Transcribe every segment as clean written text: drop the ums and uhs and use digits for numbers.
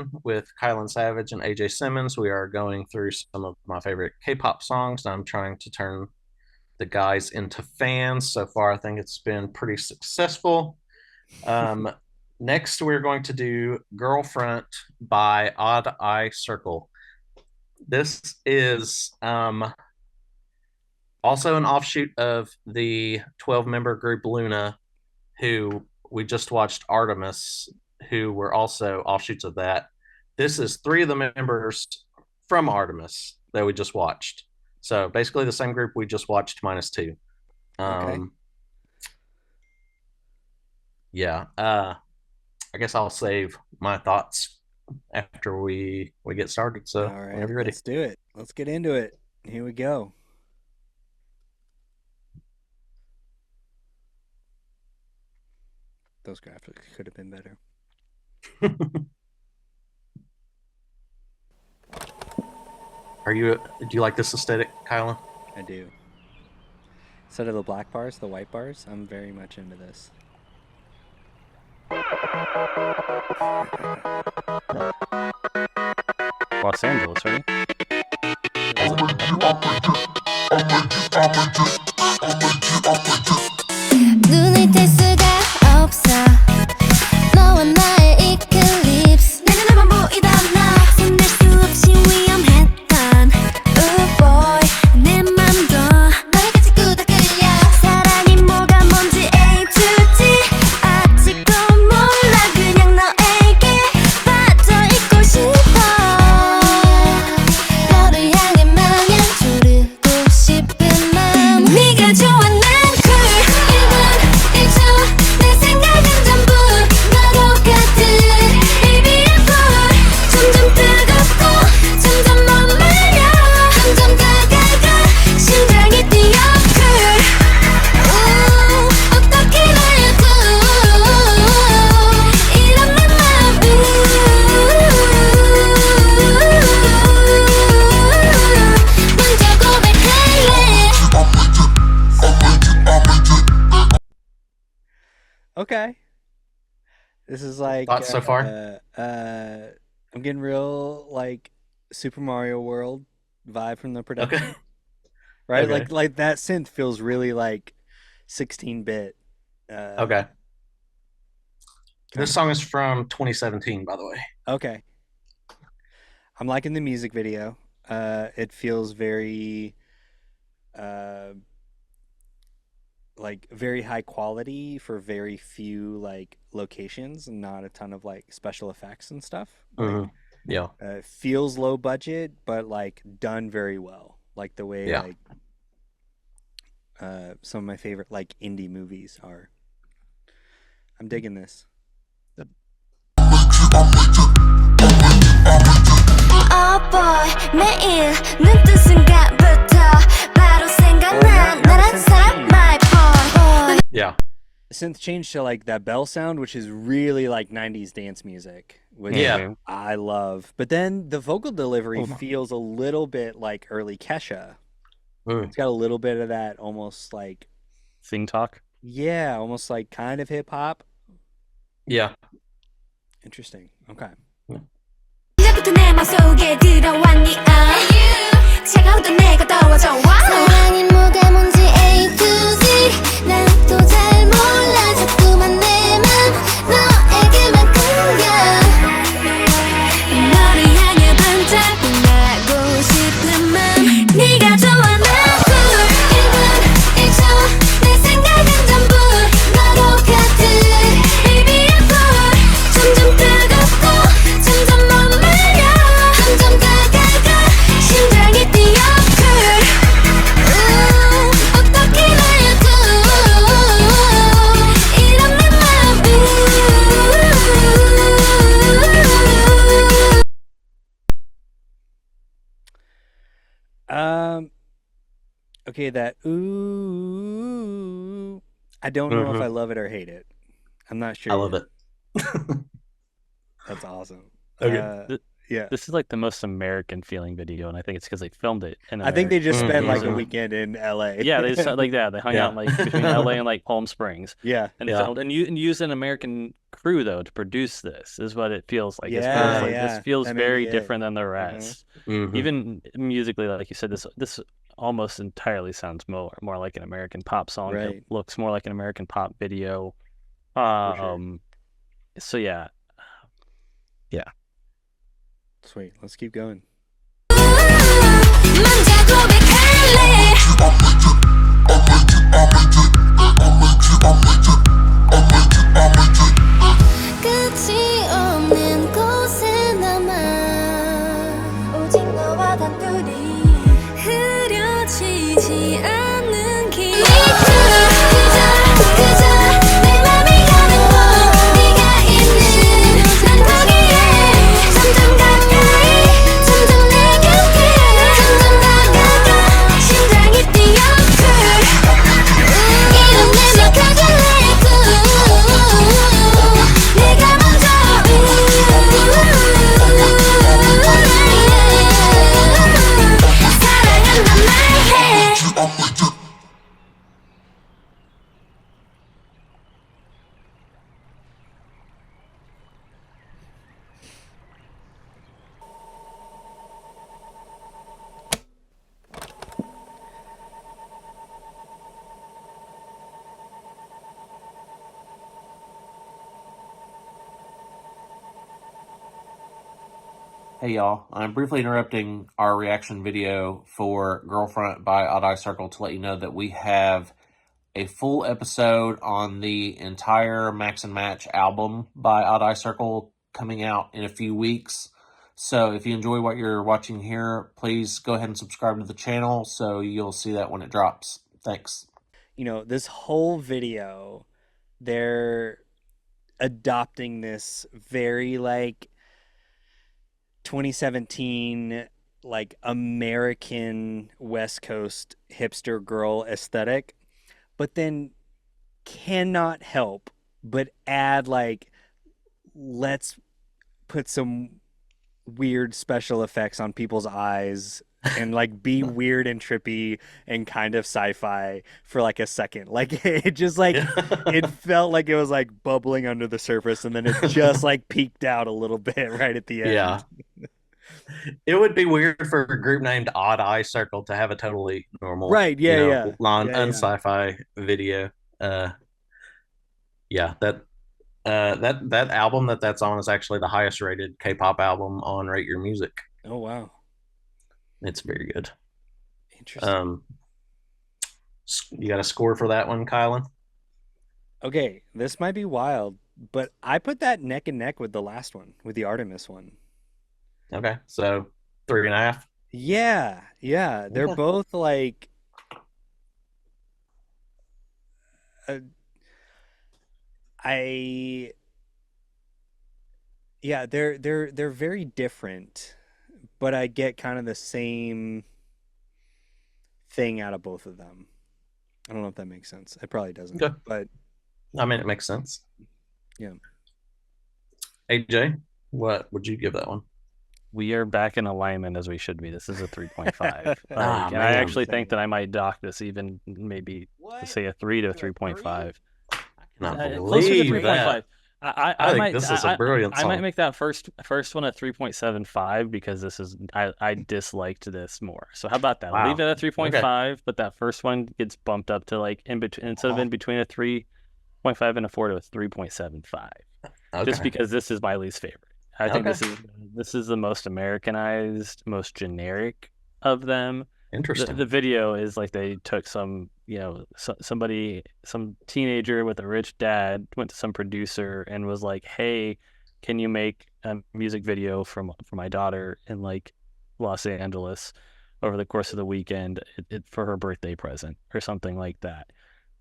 again with Kylan Savage and AJ Simmons. We are going through some of my favorite K-pop songs. I'm trying to turn the guys into fans. So far, I think it's been pretty successful. Um, Next, we're going to do Girlfriend by OddEyeCircle. This is also an offshoot of the 12-member group Luna, who we just watched ARTMS, who were also offshoots of that. This is three of the members from ARTMS that we just watched. So basically the same group we just watched minus two. Okay. Yeah. I guess I'll save my thoughts after we get started. So All right. whenever you're ready. Let's do it. Let's get into it. Here we go. Those graphics could have been better. Do you like this aesthetic, Kylan? I do. Instead of the black bars, the white bars, I'm very much into this. Los Angeles, right? 눈을 뗄 수가 없어 너와 나의 이클립스 내가 너만 보이던 너 손댈 수 없이 위험했던 Oh boy 내 맘도 너를 가지고 다 끌려 사랑이 뭐가 뭔지 A to Z 아직도 몰라 그냥 너에게 빠져 있고 싶어 너를 향해 마냥 조르고 싶은 맘 네가 좋아 난 Okay. This is like Thoughts so far? I'm getting real like Super Mario World vibe from the production. Okay. Right? Okay. Like that synth feels really like 16-bit. Okay. This song is from 2017, by the way. Okay. I'm liking the music video. It feels very like very high quality for very few like locations and not a ton of like special effects and stuff. Mm-hmm. Yeah. Feels low budget, but like done very well. Like the way Yeah. like some of my favorite like indie movies are. I'm digging this. Oh boy 매일 눈 뜬 순간부터 바로 생각나 나란 사람 my boy Yeah. Synth changed to like that bell sound, which is really like 90s dance music, which Yeah. I love. But then the vocal delivery feels a little bit like early Kesha. It's got a little bit of that almost like Sing talk. yeah, almost like kind of hip hop. Yeah. Interesting. Okay. 이제부터 내 맘속에 들어왔니 차가우던 내가 더워져 사랑이 뭐가 뭔지 A to Z 난 또 잘 몰라 자꾸만 내 맘 너에게만 끌려 너를 향해 반짝 빛나고 싶은 맘 네가 좋아 난 cool 1분 1초 내 생각은 전부 너로 가득 Baby I'm cool 점점 뜨겁고 점점 머물러 점점 다가가 심장이 뛰어 cool 어떻게 말해도 이런 내 맘 Okay, that ooh I don't know if I love it or hate it. I'm not sure. I love yet. it. That's awesome. Okay. Yeah. This is like the most American feeling video, and I think it's because they filmed it in I think they America. just spent like a Mhm. weekend in LA. Yeah, they just like that. They hung Yeah. out like between LA and like Palm Springs Yeah. and Yeah. filmed and used an American crew though to produce this. Is what it feels like. It feels Yeah, like yeah. this feels That may very be it. different than the rest. Mhm. Even musically, like you said, this almost entirely sounds more like an American pop song. Right. It looks more like an American pop video. For sure. So yeah. Sweet. Let's keep going. 먼저 고백할래 끝이 없는 곳에 남아 오직 너와 단둘이 흐려지지 않는 길 그저 내 맘이 가는 곳 네가 있는 난 거기에 점점 가까이 점점 내 곁에 점점 다가가 심장이 뛰어들 이런 내맘 가질래고 내가 먼저 사랑한단 말해 Hey y'all, I'm briefly interrupting our reaction video for Girlfriend by OddEyeCircle to let you know that we have a full episode on the entire Max and Match album by OddEyeCircle coming out in a few weeks. So if you enjoy what you're watching here, please go ahead and subscribe to the channel so you'll see that when it drops. Thanks. You know, this whole video, they're adopting this very like 2017 like American West Coast hipster girl aesthetic, but then cannot help but add like, let's put some weird special effects on people's eyes and like be weird and trippy and kind of sci-fi for like a second. Like it just like it felt like it was like bubbling under the surface and then it just like peaked out a little bit right at the end. Yeah. It would be weird for a group named OddEyeCircle to have a totally normal, Right, yeah. un-sci-fi video. Yeah, that album that's on is actually the highest rated K-pop album on Rate Your Music. Oh wow. It's very good. Interesting. You got a score for that one, Kylan? Okay, this might be wild, but I put that neck and neck with the last one, with the ARTMS one. Okay, so 3.5. Yeah, they're Okay. both like they're very different, but I get kind of the same thing out of both of them. I don't know if that makes sense. It probably doesn't, Okay. but I mean, it makes sense. yeah. AJ, what would you give that one? We are back in alignment as we should be. This is a 3.5. Ah, And man. I actually think that I might dock this even maybe say a 3 to a 3.5. I cannot Closer to believe that. 3.5. I I think might, this is a brilliant I might song. make that first one a 3.75 because this is I disliked this more. So how about that? I'll Wow. leave it at 3.5, but that first one gets bumped up to like in between instead of in between a 3.5 and a 4 to a 3.75. Just Okay. because this is my least favorite. I think Okay. this is the most Americanized, most generic of them. Interesting. The video is like they took some, some teenager with a rich dad went to some producer and was like, "Hey, can you make a music video for my daughter in like Los Angeles over the course of the weekend for her birthday present or something like that?"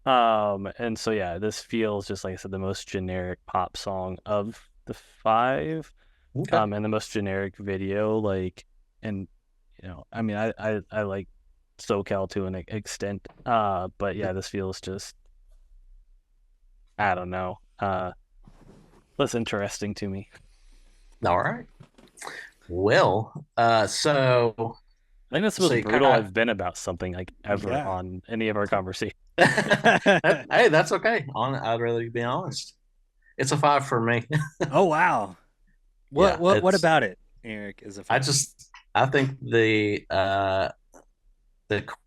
And so yeah, this feels just like I said, the most generic pop song of the 5. Okay. And the most generic video, like, and I mean, I like SoCal to an extent, but yeah, this feels just, I don't know, less interesting to me. All right. Well, so I think that's the so most you brutal kind I've been about something like ever Yeah. on any of our conversations. hey, that's okay. I'd rather be honest. It's a 5 for me. Oh wow. Yeah, What it's. about it, Eric, is a I five? just I think the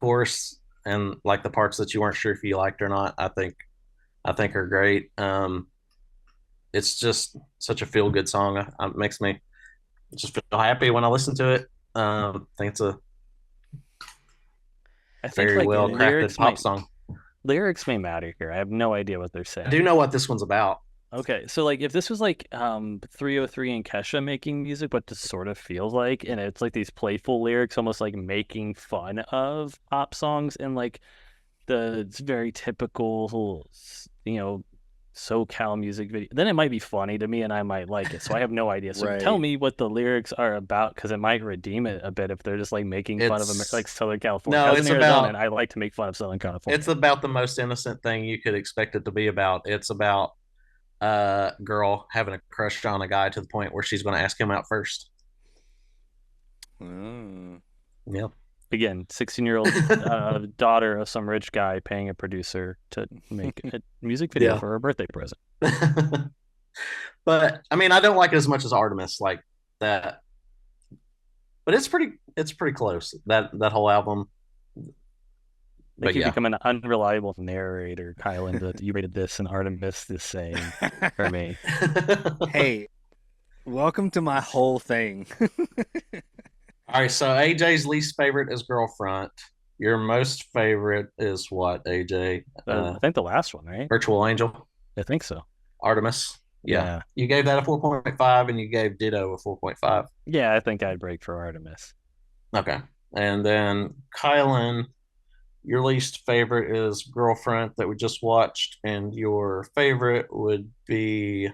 chorus and like the parts that you weren't sure if you liked or not, I think are great. It's just such a feel good song. It makes me just feel happy when I listen to it. I think it's a I think very like well crafted lyrics pop might song. lyrics may matter here. I have no idea what they're I do saying. know what this one's about. Okay, so like if this was like 303 and Kesha making music, what this sort of feels like, and it's like these playful lyrics, almost like making fun of pop songs and like it's very typical, SoCal music video, then it might be funny to me and I might like it. So I have no idea. So tell Right. me what the lyrics are about because it might redeem it a bit if they're just like making fun of like It's Southern California. I no, was in it's Arizona and about I like to make fun of Southern it's California. about the most innocent thing you could expect it to be about. It's about a girl having a crush on a guy to the point where she's going to ask him out first. Oh. Yep. Again, 16-year-old daughter of some rich guy paying a producer to make a music video Yeah. for her birthday present. But I mean, I don't like it as much as Artemis, like that. But it's pretty close. That whole album. Like But you yeah. become an unreliable narrator, Kylan, that you rated this and Artemis the same for me. Hey, welcome to my whole thing. All right, so AJ's least favorite is Girlfront. Your most favorite is what, AJ? I think the last one, right? Virtual Angel, I think so. Artemis. Yeah. Yeah. You gave that a 4.5 and you gave Ditto a 4.5. Yeah, I think I'd break for Artemis. Okay. And then Kylan, your least favorite is Girlfriend that we just watched, and your favorite would be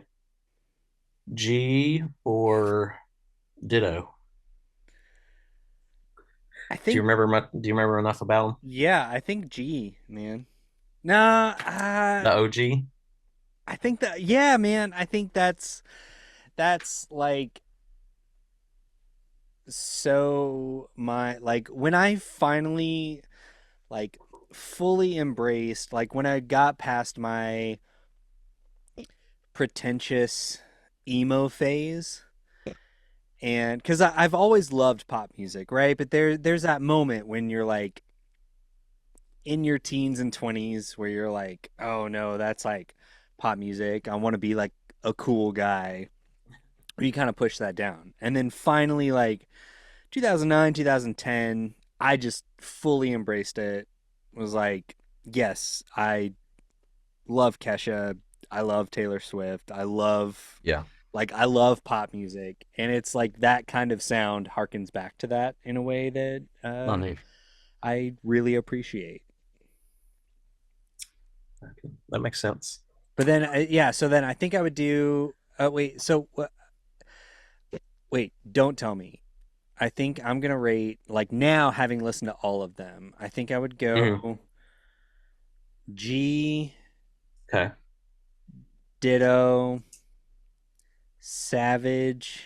G or Ditto. I Do you think, remember do you remember enough about them? yeah, I think G, man. Nah, The OG? I think that, yeah, man. I think that's like so my like when I finally like fully embraced, like when I got past my pretentious emo phase, and because I've always loved pop music, right? But there's that moment when you're like in your teens and 20s where you're like, oh no, that's like pop music. I want to be like a cool guy. You kind of push that down. And then finally, like 2009, 2010, I just fully embraced it. Was like, yes, I love Kesha. I love Taylor Swift. Yeah. I love pop music. And it's like that kind of sound harkens back to that in a way that I really appreciate. Okay. That makes sense. But then, yeah, so then I think I would do. Wait, so wait, don't tell me. I think I'm gonna rate like now having listened to all of them. I think I would go G, Okay. Ditto, Savage,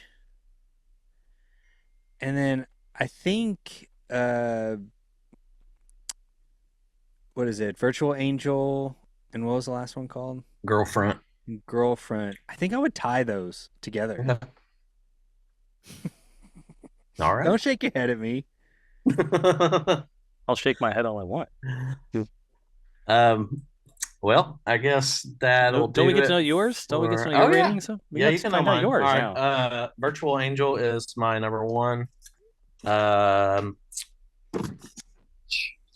and then I think what is it? Virtual Angel, and what was the last one called? Girlfriend. Girlfriend. I think I would tie those together. Okay. All right. Don't shake your head at me. I'll shake my head all I want. um, well, I guess that'll Don't we do get it to know yours? Don't we get to for- know your Oh, yeah. rating? So Yeah, you let's can know find out mine. All yours right. now. Virtual Angel is my number one. Um,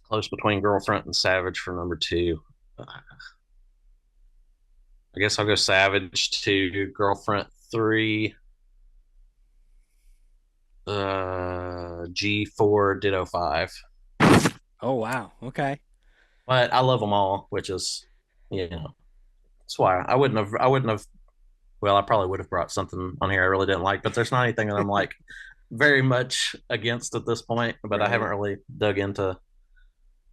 close between Girlfriend and Savage for number two. I guess I'll go Savage two, Girlfriend three, G4, Ditto five. Oh wow. Okay. But I love them all, which is, that's why I wouldn't have. Well, I probably would have brought something on here I really didn't like, but there's not anything that I'm like very much against at this point. But I haven't Right. really dug into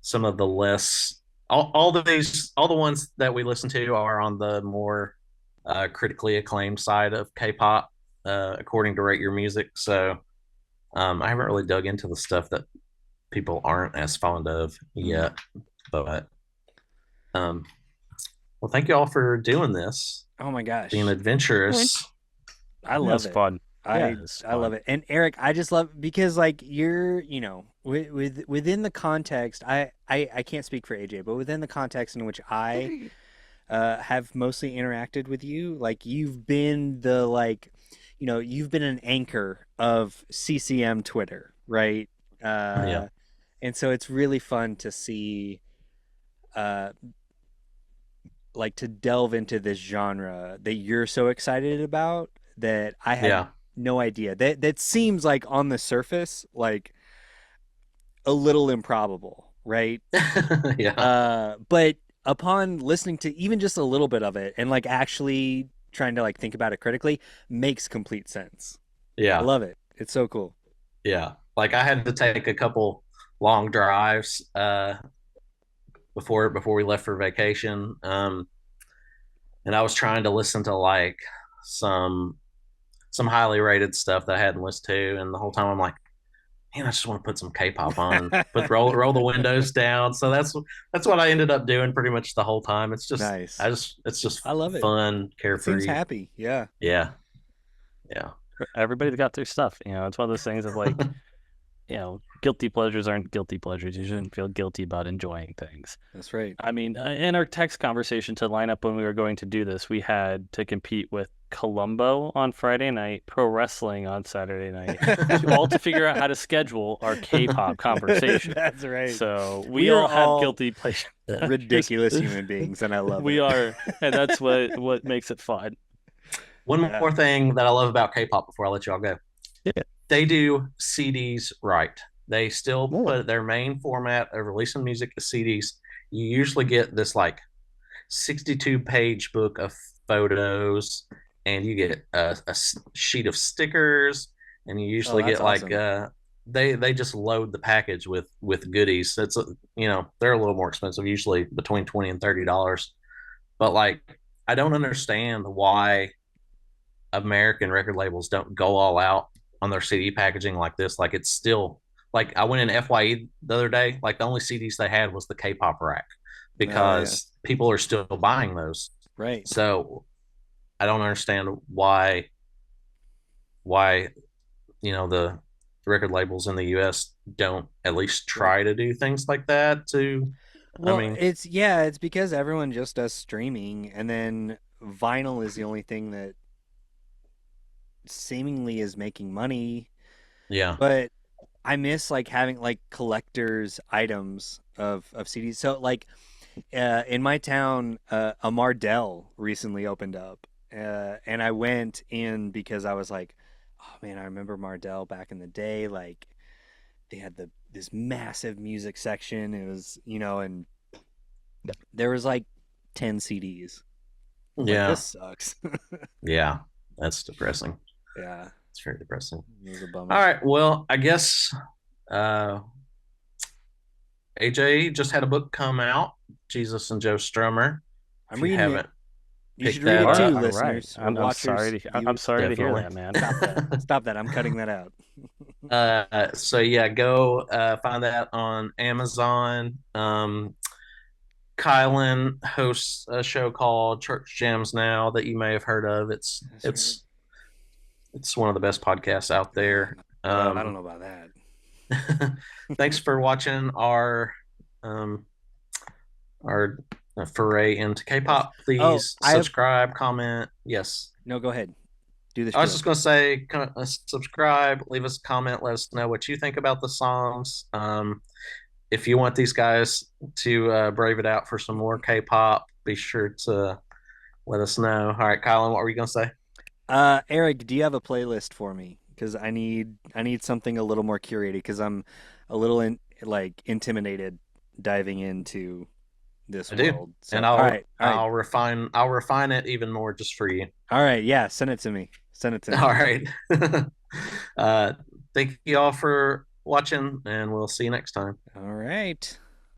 some of the less. All the ones that we listen to are on the more critically acclaimed side of K-pop. according to Rate Your Music. So I haven't really dug into the stuff that people aren't as fond of yet. But well, thank you all for doing this, Oh my gosh. being adventurous. I love It's it. fun. I it's I love fun. it. And Eric, I just love because like you're, within the context, I can't speak for AJ, but within the context in which I have mostly interacted with you, like you've been the you've been an anchor of CCM Twitter, right? Yeah. And so it's really fun to see uh like to delve into this genre that you're so excited about that I had Yeah. no idea. That seems like on the surface like a little improbable, right? Yeah. But upon listening to even just a little bit of it and like actually trying to like think about it critically makes complete sense. I Yeah. love it. It's so cool. Yeah. Like I had to take a couple long drives before we left for vacation. And I was trying to listen to like some some highly rated stuff that I hadn't listened to, and the whole time I'm like, man, I just want to put some K-pop on and roll the windows down. So that's what I ended up doing pretty much the whole time. Nice. It's just I love it. fun, It seems carefree. happy. Yeah. Yeah, yeah, Everybody's got their stuff. It's one of those things of like, guilty pleasures aren't guilty pleasures. You shouldn't feel guilty about enjoying things. That's right. I mean, in our text conversation to line up when we were going to do this, we had to compete with Columbo on Friday night, pro wrestling on Saturday night, all to figure out how to schedule our K-pop conversation. That's right. So We we are all have all guilty pleasures. ridiculous human beings, and I love We it. are, and that's what makes it fun. One Yeah. more thing that I love about K-pop before I let y'all go. Yeah. They do CDs right. They still Yeah. put their main format of releasing music as CDs. You usually get this like 62-page book of photos, and you get a sheet of stickers, and you usually that's get like awesome. they just load the package with goodies. It's they're a little more expensive, usually between $20 and $30. But like I don't understand why American record labels don't go all out on their CD packaging like this. Like it's still like I went in FYE the other day. Like the only CDs they had was the K-pop rack Oh yeah. because people are still buying those. Right. So I don't understand why the record labels in the US don't at least try to do things like that to Well, mean it's because everyone just does streaming, and then vinyl is the only thing that seemingly is making money. yeah. But I miss like having like collectors items of CDs. So like in my town, a Mardell recently opened up, and I went in because I was like, oh man, I remember Mardell back in the day. Like they had this massive music section. It was and there was like 10 CDs. Like, Yeah. this sucks. Yeah. That's depressing. Yeah, It's very depressing. it was a bummer. All right. Well, I guess AJ just had a book come out, Jesus and Joe Strummer. I'm If you reading it. haven't You should picked read that it too, up, All right. listeners or I'm watchers. sorry. I'm sorry to hear that, man. Stop that. Stop that. I'm cutting that out. so yeah, go find that on Amazon. Kylan hosts a show called Church Gems now that you may have heard of. It's That's it's it's one of the best podcasts out there. I don't know about that. Thanks for watching um, our foray into K-pop. Please I have subscribe, comment. Yes. no. Go ahead. Do the I was spiel. just going to say, subscribe, leave us a comment, let us know what you think about the songs. If you want these guys to brave it out for some more K-pop, be sure to let us know. All right, Kylan, what were you going to say? Eric, do you have a playlist for me? Because I need something a little more curated. Because I'm a little intimidated diving into this I do, world. So, and all right. I'll refine it even more just for you. All right. Yeah, send it to me. Send it to me. All right. Thank you all for watching, and we'll see you next time. All right.